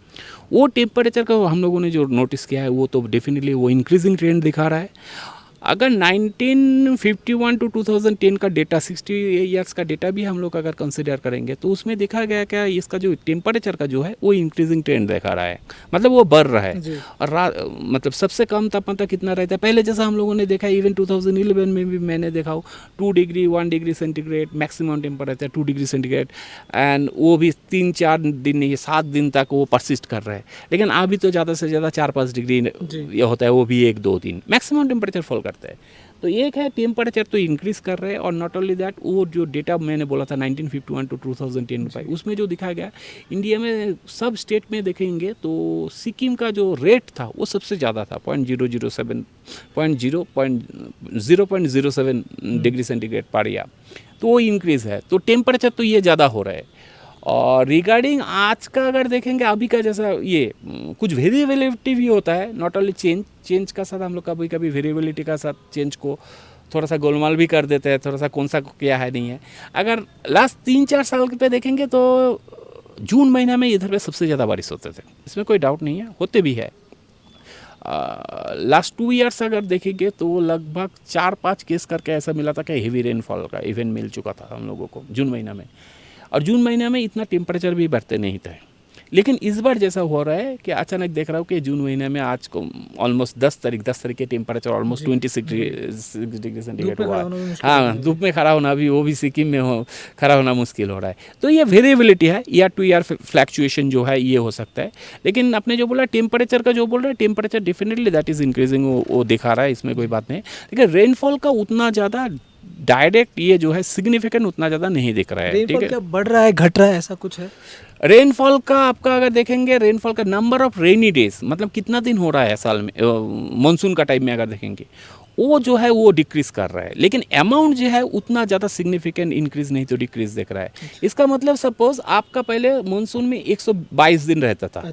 वो टेम्परेचर का हम लोगों ने जो नोटिस किया है वो तो डेफिनेटली वो इंक्रीजिंग ट्रेंड दिखा रहा है। अगर 1951 टू 2010 का डेटा, 60 ईयर्स का डेटा भी हम लोग अगर कंसिडर करेंगे तो उसमें देखा गया क्या, इसका जो टेम्परेचर का जो है वो इंक्रीजिंग ट्रेंड दिखा रहा है, मतलब वो बढ़ रहा है। और मतलब सबसे कम तापमात्रा कितना रहता है पहले, जैसा हम लोगों ने देखा, इवन 2011 में भी मैंने देखा हो 2 degree 1 degree centigrade maximum temperature 2 degree centigrade, and वो भी 3-4 दिन नहीं, 7 दिन तक वो परसिस्ट कर रहा है। लेकिन अभी तो ज़्यादा से ज़्यादा 4-5 डिग्री ये होता है, वो भी 1-2 दिन मैक्सिमम टेम्परेचर फॉल करता है। तो एक है टेम्परेचर तो इंक्रीज़ कर रहे हैं, और नॉट ओनली दैट, वो जो डेटा मैंने बोला था 1951 टू 2010 उसमें जो दिखा गया, इंडिया में सब स्टेट में देखेंगे तो सिक्किम का जो रेट था वो सबसे ज़्यादा था, 0.07 डिग्री सेंटीग्रेड पर ईयर, तो वो इंक्रीज़ है। तो टेम्परेचर तो ये ज़्यादा हो रहा है। और रिगार्डिंग आज का अगर देखेंगे, अभी का जैसा ये कुछ वेरिएबिलिटी भी होता है, नॉट ओनली चेंज का साथ हम लोग कभी कभी वेरिएबिलिटी का साथ चेंज को थोड़ा सा गोलमाल भी कर देते हैं, थोड़ा सा कौन सा क्या है नहीं है। अगर लास्ट 3-4 साल पे देखेंगे तो जून महीना में इधर पे सबसे ज़्यादा बारिश होते थे, इसमें कोई डाउट नहीं है, होते भी है। लास्ट 2 ईयर्स अगर देखेंगे तो लगभग 4-5 केस करके ऐसा मिला था कि हेवी रेनफॉल का इवेंट मिल चुका था हम लोगों को जून महीना में। और जून महीने में इतना टेम्परेचर भी बढ़ते नहीं थे, लेकिन इस बार जैसा हो रहा है कि अचानक देख रहा हूँ कि जून महीने में आज को ऑलमोस्ट 10 तारीख के टेम्परेचर ऑलमोस्ट 26 डिग्री सेंटीग्रेड हुआ। हाँ, धूप में खड़ा होना भी, वो भी सिक्किम में खड़ा होना मुश्किल हो रहा है। तो ये वेरिएबिलिटी है, ईयर टू ईयर फ्लैक्चुएशन जो है ये हो सकता है। लेकिन आपने जो बोला टेम्परेचर का, जो बोल रहे हैं temperature definitely that is increasing, वो दिखा रहा है, इसमें कोई बात नहीं। लेकिन रेनफॉल का उतना ज़्यादा डायरेक्ट ये जो है सिग्निफिकेंट उतना ज़्यादा नहीं दिख रहा है। ठीक है, क्या बढ़ रहा है, घट रहा है, ऐसा कुछ है? रेनफॉल का आपका अगर देखेंगे, रेनफॉल का नंबर ऑफ रेनी डेज, मतलब कितना दिन हो रहा है साल में, मानसून का टाइम में अगर देखेंगे, वो जो है वो डिक्रीज़ कर रहा है। लेकिन अमाउंट जो है उतना ज़्यादा सिग्निफिकेंट इंक्रीज़ नहीं तो डिक्रीज़ दिख रहा है। इसका मतलब सपोज आपका पहले मानसून में 122 दिन रहता था।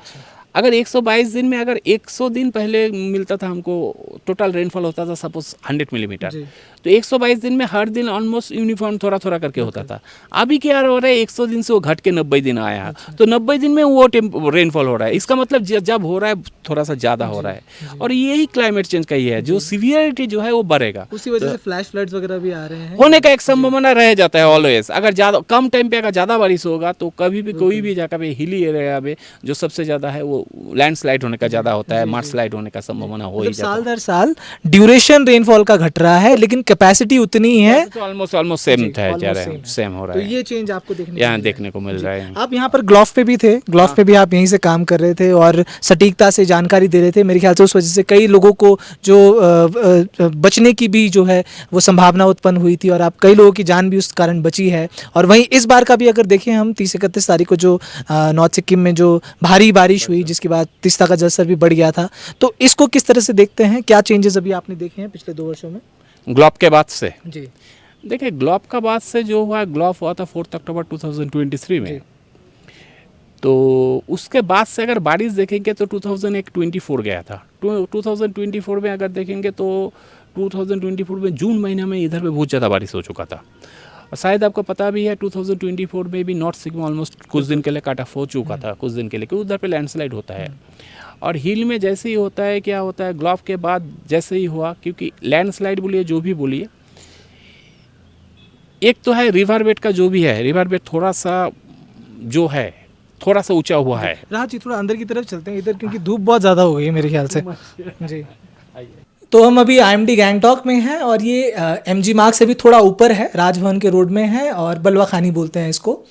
अगर 122 दिन में अगर 100 दिन पहले मिलता था हमको, टोटल रेनफॉल होता था सपोज 100 मिलीमीटर, तो 122 दिन में हर दिन ऑलमोस्ट यूनिफॉर्म थोड़ा थोड़ा करके होता था। अभी क्या हो रहा है, 100 दिन से वो घट के 90 दिन आया, तो 90 दिन में वो रेनफॉल हो रहा है। इसका मतलब जब हो रहा है थोड़ा सा ज़्यादा हो रहा है, और यही क्लाइमेट चेंज का ही है, जो सीवियरिटी जो है वो बढ़ेगा। उसी वजह से फ्लैश फ्लड्स वगैरह भी आ रहे हैं, होने का एक संभावना रह जाता है ऑलवेज। अगर ज़्यादा कम टाइम पे अगर ज़्यादा बारिश होगा तो कभी भी कोई भी जगह पे हिली एरिया में जो सबसे ज़्यादा है वो लैंडस्लाइड होने का ज़्यादा होता है, मार्चस्लाइड होने का संभावना हो ही जाता है। साल दर साल ड्यूरेशन रेनफॉल का घट रहा है, लेकिन कैपेसिटी उतनी है, तो ऑलमोस्ट सेम हो रहा है। तो ये चेंज आपको देखने को मिल रहा है। आप यहाँ पर ग्लॉफ पे भी थे, ग्लॉफ पे भी आप यहीं से काम कर रहे थे और सटीकता से जानकारी दे रहे थे। मेरे ख्याल से उस वजह से कई लोगों को जो बचने की भी जो है वो संभावना उत्पन्न हुई थी, और आप कई लोगों की जान भी उस कारण बची है। और वहीं इस बार का भी अगर देखें हम, 30-31 तारीख को जो नॉर्थ सिक्किम में जो भारी बारिश हुई, जिसके बाद तीस्ता का जलस्तर भी बढ़ गया था, तो इसको किस तरह से देखते हैं? क्या चेंजेस अभी आपने देखे हैं पिछले 2 वर्षों में ग्लॉब के बाद से? जी देखिए, ग्लॉब का बाद से जो हुआ, ग्लॉब हुआ था 4 अक्टूबर 2023 में, तो उसके बाद से अगर बारिश देखेंगे तो 2024 गया था। 2024 में अगर देखेंगे तो 2024 में जून महीने में इधर पे बहुत ज़्यादा बारिश हो चुका था। और शायद आपको पता भी है 2024 में भी नॉर्थ सिक्किम ऑलमोस्ट कुछ दिन के लिए कट ऑफ हो चुका था, कुछ दिन के लिए, क्योंकि उधर पे लैंडस्लाइड होता है। और हिल में जैसे ही होता है, क्या होता है, ग्लोव के बाद जैसे ही हुआ, क्योंकि लैंडस्लाइड बोलिए जो भी बोलिए, एक तो है रिवर बेड का जो भी है, रिवर बेड थोड़ा सा जो है थोड़ा सा ऊंचा हुआ है। राहत जी थोड़ा अंदर की तरफ चलते हैं इधर, क्योंकि धूप बहुत ज़्यादा हो गई है मेरे ख्याल से जी। तो हम अभी IMD गैंगटॉक में हैं और ये MG मार्ग से भी थोड़ा ऊपर है, राजभवन के रोड में है और बलवा खानी बोलते हैं इसको।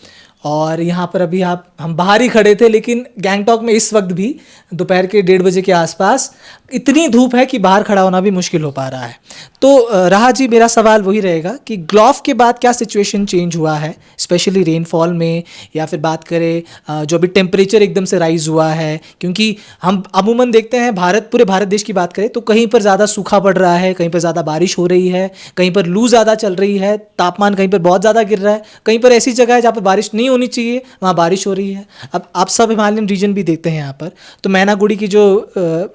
और यहाँ पर अभी हम बाहर ही खड़े थे, लेकिन गैंगटॉक में इस वक्त भी दोपहर के 1:30 बजे के आसपास इतनी धूप है कि बाहर खड़ा होना भी मुश्किल हो पा रहा है। तो राहा जी, मेरा सवाल वही रहेगा कि ग्लोव के बाद क्या सिचुएशन चेंज हुआ है, स्पेशली रेनफॉल में, या फिर बात करें जो अभी टेम्परेचर एकदम से राइज हुआ है, क्योंकि हम अमूमन देखते हैं पूरे भारत देश की बात करें तो कहीं पर ज़्यादा सूखा पड़ रहा है, कहीं पर ज़्यादा बारिश हो रही है, कहीं पर लू ज़्यादा चल रही है, तापमान कहीं पर बहुत ज़्यादा गिर रहा है, कहीं पर ऐसी जगह है जहाँ पर बारिश नहीं होनी चाहिए वहाँ बारिश हो रही है। अब आप सब हिमालयन रीजन भी देखते हैं यहाँ पर, तो मैनागुड़ी की जो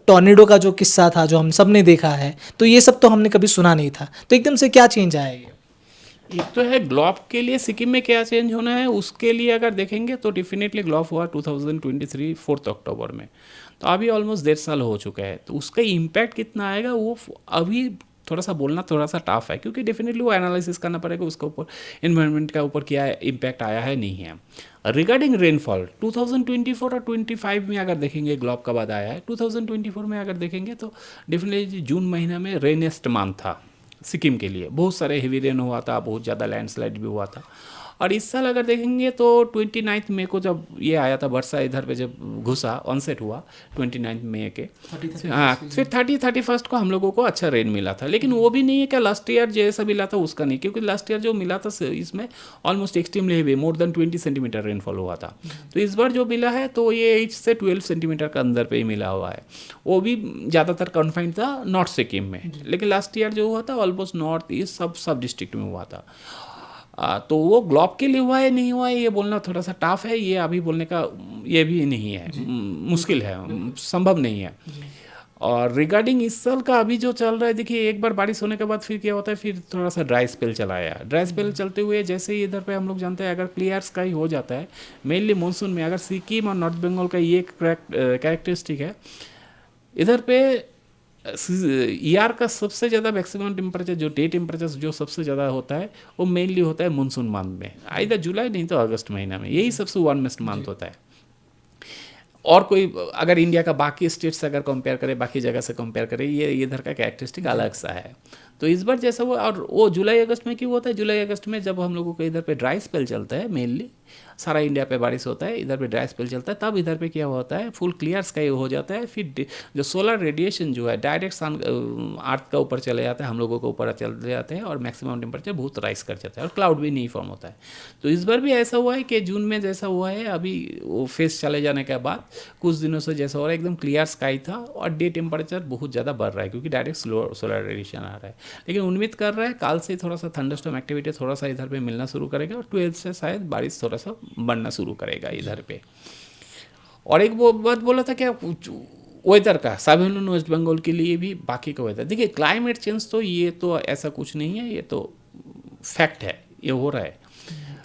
टॉर्नेडो का जो किस्सा था जो हम सब ने देखा है, तो ये सब तो हमने कभी सुना नहीं था, तो एकदम से क्या चेंज आया ये? एक तो है ग्लोव के लिए सिक्किम में क्या चेंज होना है, उसके लिए अगर देखेंगे तो डेफिनेटली ग्लोव हुआ 2023 4 अक्टूबर में, तो अभी ऑलमोस्ट 1.5 साल हो चुका है। तो उसका इम्पैक्ट कितना आएगा वो अभी थोड़ा सा बोलना थोड़ा सा टफ है, क्योंकि डेफिनेटली वो एनालिसिस करना पड़ेगा उसके ऊपर, इन्वायरमेंट का ऊपर क्या इम्पैक्ट आया है नहीं है। रिगार्डिंग रेनफॉल 2024 और 25 में अगर देखेंगे, ग्लोव का बाद आया है, 2024 में अगर देखेंगे तो डेफिनेटली जून महीना में रेनेस्ट मंथ था सिक्किम के लिए, बहुत सारे हेवी रेन हुआ था, बहुत ज़्यादा लैंडस्लाइड भी हुआ था। और इस साल अगर देखेंगे तो 29 मई को जब ये आया था वर्षा इधर पे जब घुसा ऑनसेट हुआ 29 मई के, हाँ, फिर 31 को हम लोगों को अच्छा रेन मिला था। लेकिन वो भी नहीं है क्या लास्ट ईयर जैसा मिला था उसका नहीं, क्योंकि लास्ट ईयर जो मिला था इसमें almost extremely heavy, more than 20 centimetre rainfall हुआ था। तो इस बार जो मिला है तो ये 8 से 12 सेंटीमीटर का अंदर पे ही मिला हुआ है, वो भी ज़्यादातर कन्फाइंड था नॉर्थ सिक्किम में। लेकिन लास्ट ईयर जो हुआ था ऑलमोस्ट नॉर्थ ईस्ट सब डिस्ट्रिक्ट में हुआ था। तो वो ग्लोव के लिए हुआ है नहीं हुआ है ये बोलना थोड़ा सा टफ है, ये अभी बोलने का ये भी नहीं है, मुश्किल है, संभव नहीं है। और रिगार्डिंग इस साल का अभी जो चल रहा है, देखिए एक बार बारिश होने के बाद फिर क्या होता है, फिर थोड़ा सा ड्राई स्पेल चला आया। ड्राई स्पेल चलते हुए जैसे ही इधर पे हम लोग जानते हैं अगर क्लियर स्काई हो जाता है, मेनली मानसून में, अगर सिक्किम और नॉर्थ बंगाल का ये कैरेक्टरिस्टिक है, इधर पे ईआर का सबसे ज़्यादा मैक्सिमम टेम्परेचर जो डे टेम्परेचर जो सबसे ज़्यादा होता है वो मेनली होता है मानसून मंथ में, इधर जुलाई नहीं तो अगस्त महीना में, यही सबसे वार्मेस्ट मंथ होता है। और कोई अगर इंडिया का बाकी स्टेट से अगर कंपेयर करें, बाकी जगह से कंपेयर करें, ये इधर का कैरेक्टरिस्टिक अलग सा है। तो इस बार जैसा वो, और वो जुलाई अगस्त में क्यों होता है, जुलाई अगस्त में जब हम लोगों को इधर पे ड्राई स्पेल चलता है, मेनली सारा इंडिया पे बारिश होता है, इधर पे ड्राई स्पेल चलता है, तब इधर पे क्या होता है, फुल क्लियर स्काई हो जाता है। फिर जो सोलर रेडिएशन जो है डायरेक्ट सन अर्थ का ऊपर चले जाता है, हम लोगों को ऊपर चले जाते हैं और मैक्सिमम टेम्परेचर बहुत राइज कर जाता है और क्लाउड भी नहीं फॉर्म होता है। तो इस बार भी ऐसा हुआ है कि जून में जैसा हुआ है, अभी वो फेस चले जाने के बाद कुछ दिनों से जैसा हो रहा है, एकदम क्लियर स्काई था और डे टेम्परेचर बहुत ज़्यादा बढ़ रहा है क्योंकि डायरेक्ट सोलर रेडिएशन आ रहा है। लेकिन उम्मीद कर रहा है कल से थोड़ा सा थंडरस्टॉर्म एक्टिविटी थोड़ा सा इधर पे मिलना शुरू करेगा और 12 से शायद बारिश थोड़ा सा बढ़ना शुरू करेगा इधर पे। और एक वो बात बोला था क्या वेदर का, साउथर्न वेस्ट बंगाल के लिए भी बाकी का वेदर, देखिए क्लाइमेट चेंज तो ये तो ऐसा कुछ नहीं है, ये तो फैक्ट है, ये हो रहा है,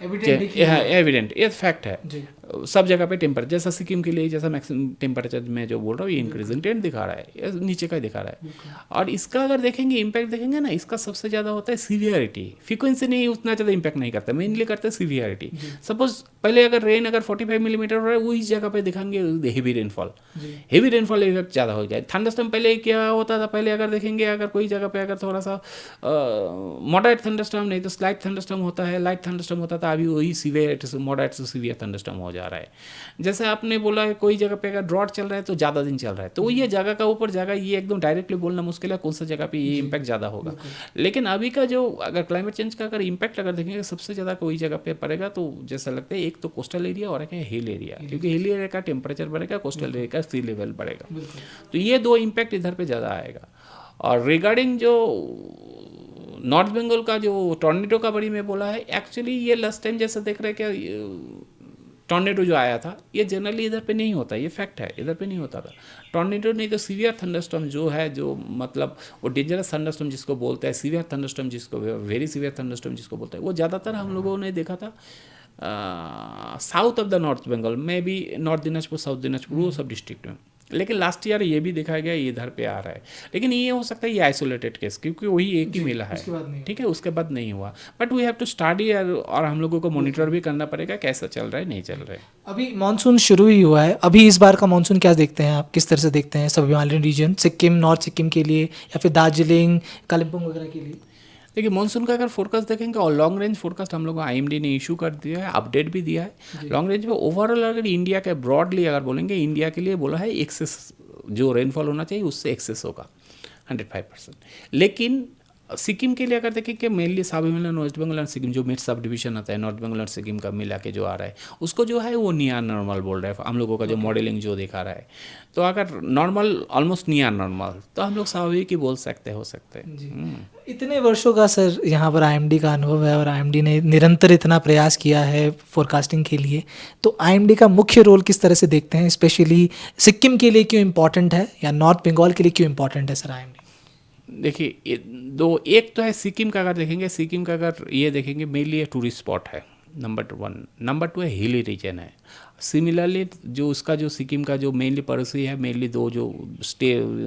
एविडेंट, ये फैक्ट है। सब जगह पे टेम्परेचर जैसा सिक्किम के लिए जैसा मैक्सिमम टेम्परेचर में जो बोल रहा हूँ ये इंक्रीजिंग ट्रेंड दिखा रहा है, ये नीचे का दिखा रहा है। और इसका अगर देखेंगे इम्पैक्ट देखेंगे ना, इसका सबसे ज़्यादा होता है सीवियरिटी, फ्रीक्वेंसी नहीं उतना ज़्यादा इम्पैक्ट नहीं करता, मेनली करता है सीवियरिटी। सपोज पहले अगर रेन अगर 45 मिलीमीटर हो रहा है, वही जगह पे दिखाएंगे हेवी रेनफॉल इफेक्ट ज़्यादा हो जाए। थंडरस्टॉर्म पहले क्या होता था, पहले अगर देखेंगे अगर कोई जगह पे अगर थोड़ा सा मॉडरेट थंडरस्टॉर्म नहीं तो स्लाइट थंडरस्टॉर्म होता है, लाइट थंडरस्टॉर्म होता था, अभी वही सीवियर मॉडरेट से सीवियर थंडरस्टॉर्म हो जा रहा है। जैसे आपने बोला है कोई जगह पे अगर ड्रॉट चल रहा है तो ज़्यादा दिन चल रहा है, तो ये जगह का ऊपर जगह ये एकदम डायरेक्टली बोलना मुश्किल है कौन सा जगह पे ये इम्पैक्ट ज़्यादा होगा। लेकिन अभी का जो अगर क्लाइमेट चेंज का अगर इम्पैक्ट अगर देखेंगे सबसे ज़्यादा कोई जगह पे पड़ेगा तो जैसा लगता है एक तो कोस्टल एरिया और एक है हिल एरिया, क्योंकि हिल एरिया का टेम्परेचर बढ़ेगा, कोस्टल एरिया का सी लेवल बढ़ेगा, तो ये दो इम्पैक्ट इधर पे ज़्यादा आएगा। और रिगार्डिंग जो नॉर्थ बंगाल का जो टॉर्नेडो का बड़ी में बोला है, एक्चुअली ये लास्ट टाइम जैसा देख रहे हैं क्या टॉर्नेडो जो आया था ये जनरली इधर पे नहीं होता, ये फैक्ट है, इधर पे नहीं होता था टॉर्नेडो। नहीं तो सीवियर थंडरस्टॉर्म जो है, जो मतलब वो डेंजरस थंडरस्टॉर्म जिसको बोलते हैं, सीवियर थंडरस्टॉर्म जिसको, वेरी सीवियर थंडरस्टॉर्म जिसको बोलते हैं, वो ज़्यादातर हम लोगों ने देखा था south of the north Bengal में भी, नॉर्थ दिनाजपुर, साउथ दिनाजपुर, वो सब डिस्ट्रिक्ट में। लेकिन लास्ट ईयर ये भी देखा गया ये इधर पे आ रहा है, लेकिन ये हो सकता है ये आइसोलेटेड केस, क्योंकि वही एक ही मेला है, ठीक है, उसके बाद नहीं हुआ। But we have to study और हम लोगों को मॉनिटर भी करना पड़ेगा कैसा चल रहा है, नहीं चल रहा है। अभी मानसून शुरू ही हुआ है, अभी इस बार का मानसून क्या देखते हैं आप, किस तरह से देखते हैं सब हिमालयन रीजन, सिक्किम, नॉर्थ सिक्किम के लिए या फिर दार्जिलिंग, कालिम्पोंग वगैरह के लिए? देखिए मानसून का अगर फोरकास्ट देखेंगे, और लॉन्ग रेंज फोरकास्ट हम लोग को IMD ने इशू कर दिया है, अपडेट भी दिया है। लॉन्ग रेंज में ओवरऑल अगर इंडिया के ब्रॉडली अगर बोलेंगे, इंडिया के लिए बोला है एक्सेस जो रेनफॉल होना चाहिए उससे एक्सेस होगा 105%। लेकिन सिक्किम के लिए अगर देखें कि mainly south Himalayan, west Bengal और सिक्किम जो मिड सब डिवीजन आता है, नॉर्थ बंगाल और सिक्किम का मिला के जो आ रहा है, उसको जो है वो नियर नॉर्मल बोल रहा है हम लोगों का जो मॉडलिंग जो दिखा रहा है। तो अगर नॉर्मल ऑलमोस्ट नियर नॉर्मल, तो हम लोग स्वाभाविक ही बोल सकते हो सकते हैं। इतने वर्षों का सर यहाँ पर IMD का अनुभव है और IMD ने निरंतर इतना प्रयास किया है फोरकास्टिंग के लिए, तो IMD का मुख्य रोल किस तरह से देखते हैं, स्पेशली सिक्किम के लिए क्यों इम्पोर्टेंट है या नॉर्थ बंगाल के लिए क्यों इम्पोर्टेंट है सर IMD? देखिए एक तो है सिक्किम का, अगर देखेंगे सिक्किम का अगर ये देखेंगे मेनली ये टूरिस्ट स्पॉट है नंबर 1, नंबर 2 है हिली रीजन है। सिमिलरली जो उसका जो सिक्किम का जो मेनली पड़ोसी है, मेनली 2 जो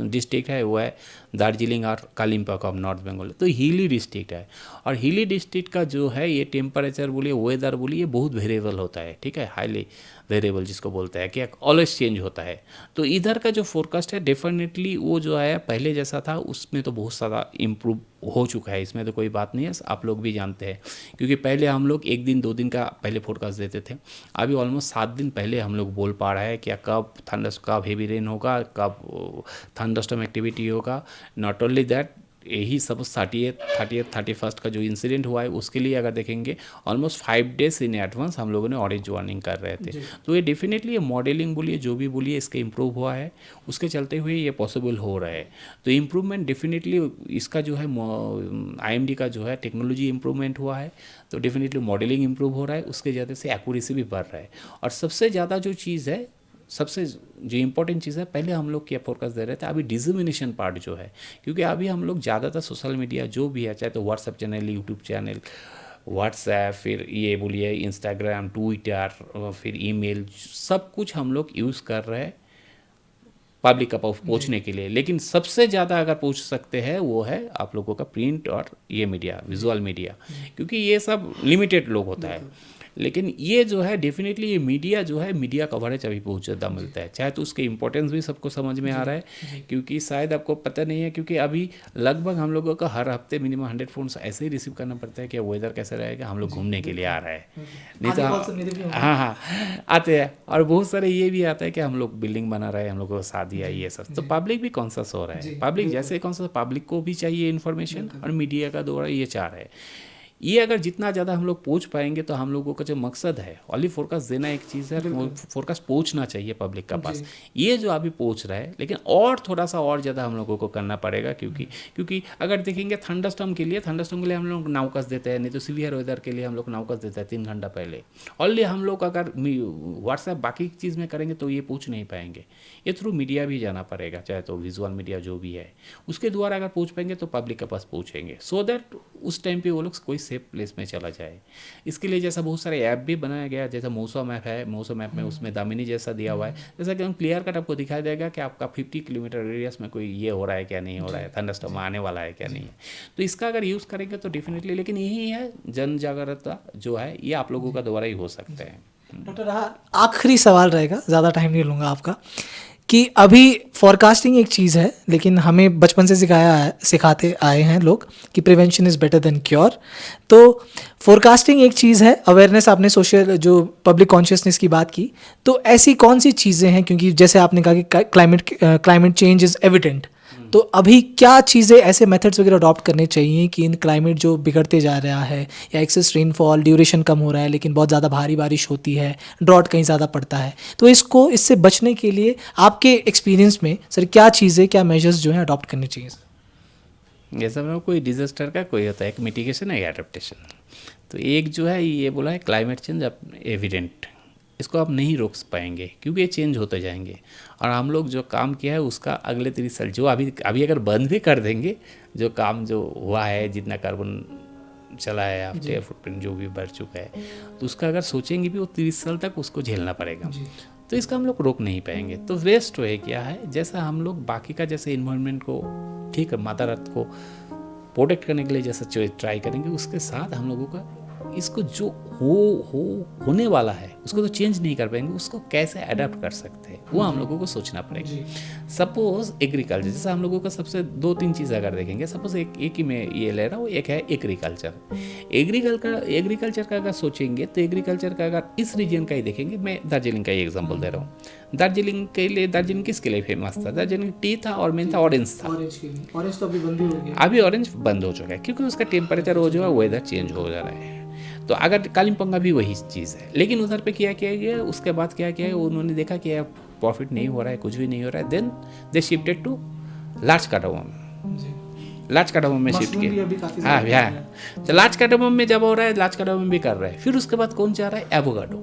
डिस्ट्रिक्ट है वो है दार्जिलिंग और कालिम्पोंग ऑफ नॉर्थ बंगाल, तो हिली डिस्ट्रिक्ट है। और हिली डिस्ट्रिक्ट का जो है ये टेम्परेचर बोलिए, वेदर बोलिए, बहुत वेरिएबल होता है, ठीक है, हाईली वेरिएबल जिसको बोलते हैं कि ऑलवेज चेंज होता है। तो इधर का जो फोरकास्ट है डेफिनेटली वो जो है पहले जैसा था उसमें तो बहुत ज़्यादा इम्प्रूव हो चुका है, इसमें तो कोई बात नहीं है, आप लोग भी जानते हैं। क्योंकि पहले हम लोग 1 दिन 2 दिन का पहले फोरकास्ट देते थे, अभी ऑलमोस्ट 7 दिन पहले हम लोग बोल पा रहे हैं कि कब हेवी रेन होगा, कब थंडरस्टॉर्म एक्टिविटी होगा। नॉट ओनली दैट, यही सब 30th 31st का जो इंसिडेंट हुआ है उसके लिए अगर देखेंगे ऑलमोस्ट 5 डेज इन एडवांस हम लोगों ने ऑरेंज वार्निंग कर रहे थे। तो ये डेफिनेटली ये मॉडलिंग बोलिए जो भी बोलिए इसके इम्प्रूव हुआ है, उसके चलते हुए ये पॉसिबल हो रहा है। तो इम्प्रूवमेंट डेफिनेटली इसका जो है IMD का जो है टेक्नोलॉजी इम्प्रूवमेंट हुआ है, तो डेफिनेटली मॉडलिंग इम्प्रूव हो रहा है, उसके ज़्यादा से एक्यूरेसी भी बढ़ रहा है। और सबसे ज़्यादा जो चीज़ है, सबसे जो इम्पोर्टेंट चीज़ है, पहले हम लोग क्या फोरकास्ट दे रहे थे, अभी डिसमिनेशन पार्ट जो है, क्योंकि अभी हम लोग ज़्यादातर सोशल मीडिया जो भी है, चाहे तो WhatsApp channel, YouTube channel, WhatsApp, फिर ये बोलिए इंस्टाग्राम, ट्विटर, फिर ईमेल, सब कुछ हम लोग यूज़ कर रहे हैं पब्लिक का पहुँचने के लिए। लेकिन सबसे ज़्यादा अगर पूछ सकते हैं वो है आप लोगों का प्रिंट और ये मीडिया, विजुअल मीडिया, क्योंकि ये सब लिमिटेड लोग होता है। लेकिन ये जो है डेफिनेटली ये मीडिया जो है, मीडिया कवरेज अभी बहुत ज़्यादा मिलता है, चाहे तो उसके इंपॉर्टेंस भी सबको समझ में आ रहा है। क्योंकि शायद आपको पता नहीं है, क्योंकि अभी लगभग हम लोगों का हर हफ्ते मिनिमम 100 फ़ोन्स ऐसे ही रिसीव करना पड़ता है कि वेदर कैसा रहेगा, हम लोग घूमने के लिए आ रहे हैं, नहीं तो हाँ आते हैं। और बहुत सारे ये भी आता है कि हम लोग बिल्डिंग बना रहे हैं, हम लोग को शादी आई, ये सब। तो पब्लिक भी कॉन्शियस हो रहा है, पब्लिक जैसे कॉन्शियस, पब्लिक को भी चाहिए इन्फॉर्मेशन, और मीडिया का द्वारा ये चाह रहे हैं। ये अगर जितना ज़्यादा हम लोग पहुँच पाएंगे, तो हम लोगों का जो मकसद है, ओनली फोरकास्ट देना एक चीज़ है, फोरकास्ट पहुँचना चाहिए पब्लिक का पास, ये जो अभी पहुँच रहा है। लेकिन और थोड़ा सा और ज़्यादा हम लोगों को करना पड़ेगा, क्योंकि अगर देखेंगे थंडरस्टॉर्म के लिए हम लोग नाउकस देते हैं, नहीं तो सीवियर वेदर के लिए हम लोग नाउकस देते हैं 3 घंटा पहले। ऑलरेडी हम लोग अगर व्हाट्सएप बाकी चीज़ में करेंगे तो ये पूछ नहीं पाएंगे, ये थ्रू मीडिया भी जाना पड़ेगा, चाहे तो विजुअल मीडिया जो भी है, उसके द्वारा अगर पहुँच पाएंगे तो पब्लिक के पास पहुँचेंगे, सो दैट उस टाइम पे वो लोग कोई सेफ प्लेस में चला जाए। इसके लिए जैसा बहुत सारे ऐप भी बनाया गया, जैसा मौसम ऐप है, मौसम ऐप में उसमें दामिनी जैसा दिया हुआ है, जैसा कि हम क्लियर कट आपको दिखाई देगा कि आपका 50 किलोमीटर रेडियस में कोई ये हो रहा है क्या, नहीं हो रहा है, थंडरस्टॉर्म आने वाला है क्या, नहीं है। तो इसका अगर यूज़ करेंगे तो डेफिनेटली, लेकिन यही है जन जागरूकता जो है, ये आप लोगों का द्वारा ही हो सकता है। डॉक्टर, आखिरी सवाल रहेगा, ज़्यादा टाइम नहीं लूँगा आपका, कि अभी फॉरकास्टिंग एक चीज़ है, लेकिन हमें बचपन से सिखाते आए हैं लोग कि prevention is better than cure. तो फॉरकास्टिंग एक चीज़ है, अवेयरनेस, आपने सोशल जो पब्लिक कॉन्शियसनेस की बात की, तो ऐसी कौन सी चीज़ें हैं, क्योंकि जैसे आपने कहा कि क्लाइमेट चेंज इज़ एविडेंट, तो अभी क्या चीज़ें, ऐसे मेथड्स वगैरह अडॉप्ट करने चाहिए कि इन क्लाइमेट जो बिगड़ते जा रहा है, या एक्सेस रेनफॉल, ड्यूरेशन कम हो रहा है लेकिन बहुत ज़्यादा भारी बारिश होती है, ड्रॉट कहीं ज़्यादा पड़ता है, तो इससे बचने के लिए आपके एक्सपीरियंस में सर क्या चीज़ें, क्या मेजर्स जो हैं अडॉप्ट करने चाहिए? जैसा मैं कोई डिजास्टर का कोई होता है, एक मिटिगेशन है, एडेप्टेशन। तो एक जो है ये बोला है क्लाइमेट चेंज एविडेंट, इसको आप नहीं रोक पाएंगे क्योंकि ये चेंज होते जाएंगे। और हम लोग जो काम किया है उसका अगले 30 साल जो अभी अगर बंद भी कर देंगे, जो काम जो हुआ है, जितना कार्बन चला है, आफ्टर फुटप्रिंट जो भी बढ़ चुका है, तो उसका अगर सोचेंगे भी वो 30 साल तक उसको झेलना पड़ेगा। तो इसका हम लोग रोक नहीं पाएंगे। तो वेस्ट वे क्या है, जैसा हम लोग बाकी का जैसे इन्वायरमेंट को ठीक है, माता अर्थ को प्रोटेक्ट करने के लिए जैसा ट्राई करेंगे, उसके साथ हम लोगों का इसको जो होने वाला है उसको तो चेंज नहीं कर पाएंगे, उसको कैसे अडेप्ट कर सकते हैं वो हम लोगों को सोचना पड़ेगा। सपोज एग्रीकल्चर, जैसे हम लोगों का सबसे 2-3 चीज़ अगर देखेंगे, सपोज एक ही मैं ये ले रहा हूँ, एक है एग्रीकल्चर का अगर सोचेंगे तो एग्रीकल्चर का अगर इस रीजन का ही देखेंगे, मैं दार्जिलिंग का ही एग्जाम्पल दे रहा हूँ। दार्जिलिंग किसके लिए फेमस था? दार्जिलिंग टी था और मेन था ऑरेंज था। ऑरेंज तो अभी बंद हो गया, अभी ऑरेंज बंद हो चुका है क्योंकि उसका टेम्परेचर हो जो है, वेदर चेंज हो जा रहा है। तो अगर कालिम्पोंग का भी वही चीज़ है, लेकिन उधर पे क्या किया गया, उसके बाद क्या किया, उन्होंने देखा कि प्रॉफिट नहीं हो रहा है, कुछ भी नहीं हो रहा है, then they shifted to large cardamom में शिफ्ट किया। हाँ, तो लार्ज कार्डामम में जब हो रहा है, लार्ज कार्डामम भी कर रहा है, फिर उसके बाद कौन जा रहा है, एवोकाडो,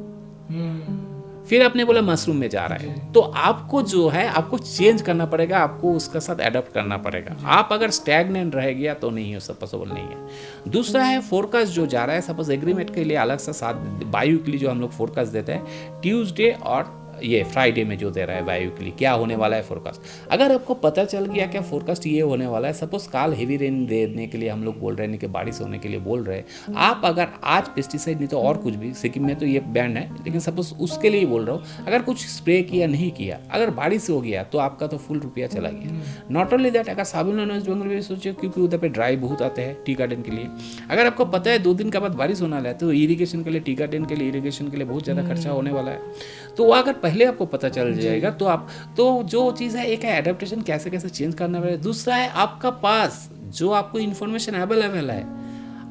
फिर आपने बोला मशरूम में जा रहा है। तो आपको जो है आपको चेंज करना पड़ेगा, आपको उसका साथ अडॉप्ट करना पड़ेगा। आप अगर स्टैग्नेंट रह गया तो नहीं हो, सब पॉसिबल नहीं है। दूसरा है फोरकास्ट जो जा रहा है, सपोज एग्रीमेंट के लिए अलग सा साथ वायु के लिए जो हम लोग फोरकास्ट देते हैं, ट्यूसडे और ये फ्राइडे में जो दे रहा है वायु के लिए क्या होने वाला है फोरकास्ट। अगर आपको पता चल गया क्या फोरकास्ट ये होने वाला है, सपोज काल हेवी रेन देने के लिए हम लोग बोल रहे हैं कि बारिश होने के लिए बोल रहे हैं, आप अगर आज पेस्टिसाइड नहीं तो और कुछ भी, सिक्किम में तो ये बैन है, लेकिन सपोज उसके लिए बोल रहा हूँ, अगर कुछ स्प्रे किया नहीं किया, अगर बारिश हो गया तो आपका तो फुल रुपया चला गया। नॉट ओनली दैट, अगर साबुन वेस्ट बंगाल में सोचिए, क्योंकि उधर पे ड्राई बहुत आते हैं टी गार्डन के लिए, अगर आपको पता है 2 दिन के बाद बारिश होने वाला है, तो इरीगेशन के लिए, टी गार्डन के लिए इरीगेशन के लिए बहुत ज़्यादा खर्चा होने वाला है। तो अगर पहले आपको पता चल जाएगा तो आप तो जो चीज़ है, एक है एडेप्टेशन कैसे कैसे चेंज करना पड़ेगा, दूसरा है आपका पास जो आपको इन्फॉर्मेशन अवेलेबल है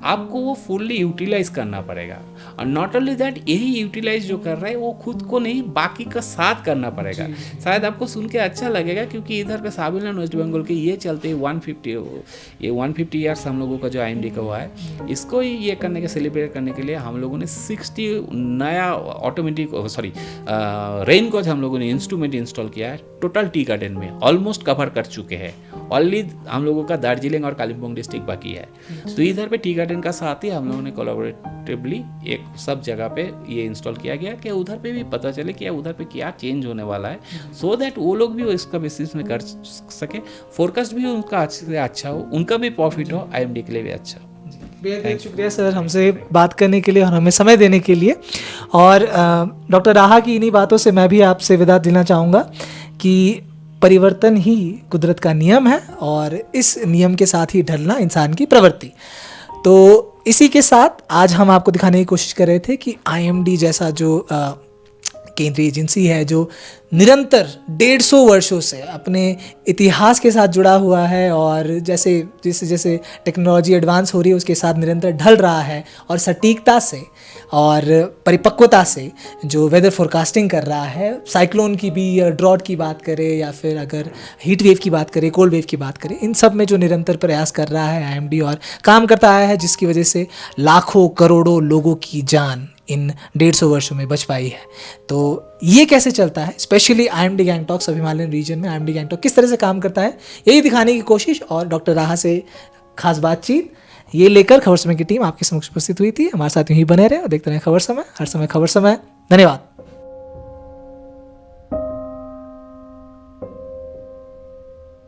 आपको वो फुल्ली यूटिलाइज करना पड़ेगा। और नॉट ओनली दैट, यही यूटिलाइज जो कर रहा है वो खुद को नहीं बाकी का साथ करना पड़ेगा। शायद आपको सुन के अच्छा लगेगा क्योंकि इधर पे साबिल एंड वेस्ट बंगाल के ये चलते 150 ईयर्स हम लोगों का जो IMD का हुआ है, इसको ये करने के सेलिब्रेट करने के लिए हम लोगों ने 60 नया ऑटोमेटिक रेन कोच हम लोगों ने इंस्ट्रूमेंट इंस्टॉल किया है टोटल टी गार्डन में, ऑलमोस्ट कवर कर चुके हैं। ओनली हम लोगों का दार्जिलिंग और कालिम्पोंग डिस्ट्रिक्ट बाकी है। तो इधर पे टी गार्डन का साथ ही हम लोगों ने कोलैबोरेटिवली एक सब जगह पे ये इंस्टॉल किया गया कि उधर पे भी पता चले कि उधर पे क्या चेंज होने वाला है, सो दैट वो लोग भी इसका बेसिस में कर सके, फोरकास्ट भी उनका अच्छे से अच्छा हो, उनका भी प्रॉफिट हो, IMD के लिए भी अच्छा हो। बेहद शुक्रिया सर हमसे बात करने के लिए और हमें समय देने के लिए। और डॉक्टर राहा की इन्हीं बातों से मैं भी आपसे विदा देना चाहूँगा कि परिवर्तन ही कुदरत का नियम है और इस नियम के साथ ही ढलना इंसान की प्रवृत्ति। तो इसी के साथ आज हम आपको दिखाने की कोशिश कर रहे थे कि IMD जैसा जो केंद्रीय एजेंसी है जो निरंतर 150 वर्षों से अपने इतिहास के साथ जुड़ा हुआ है और जैसे जैसे टेक्नोलॉजी एडवांस हो रही है उसके साथ निरंतर ढल रहा है और सटीकता से और परिपक्वता से जो वेदर फोरकास्टिंग कर रहा है, साइक्लोन की भी, ड्रॉट की बात करें या फिर अगर हीट वेव की बात करें, कोल्ड वेव की बात करें, इन सब में जो निरंतर प्रयास कर रहा है IMD और काम करता आया है, जिसकी वजह से लाखों करोड़ों लोगों की जान इन 150 वर्षों में बच पाई है। तो ये कैसे चलता है, स्पेशली IMD गैंगटॉक सब हिमालयन रीजन में IMD गैंगटॉक किस तरह से काम करता है, यही दिखाने की कोशिश और डॉक्टर राहा से खास बातचीत ये लेकर खबर समय की टीम आपके समक्ष उपस्थित हुई थी। हमारे साथ यूँ ही बने रहे और देखते रहे खबर समय, हर समय खबर समय। धन्यवाद।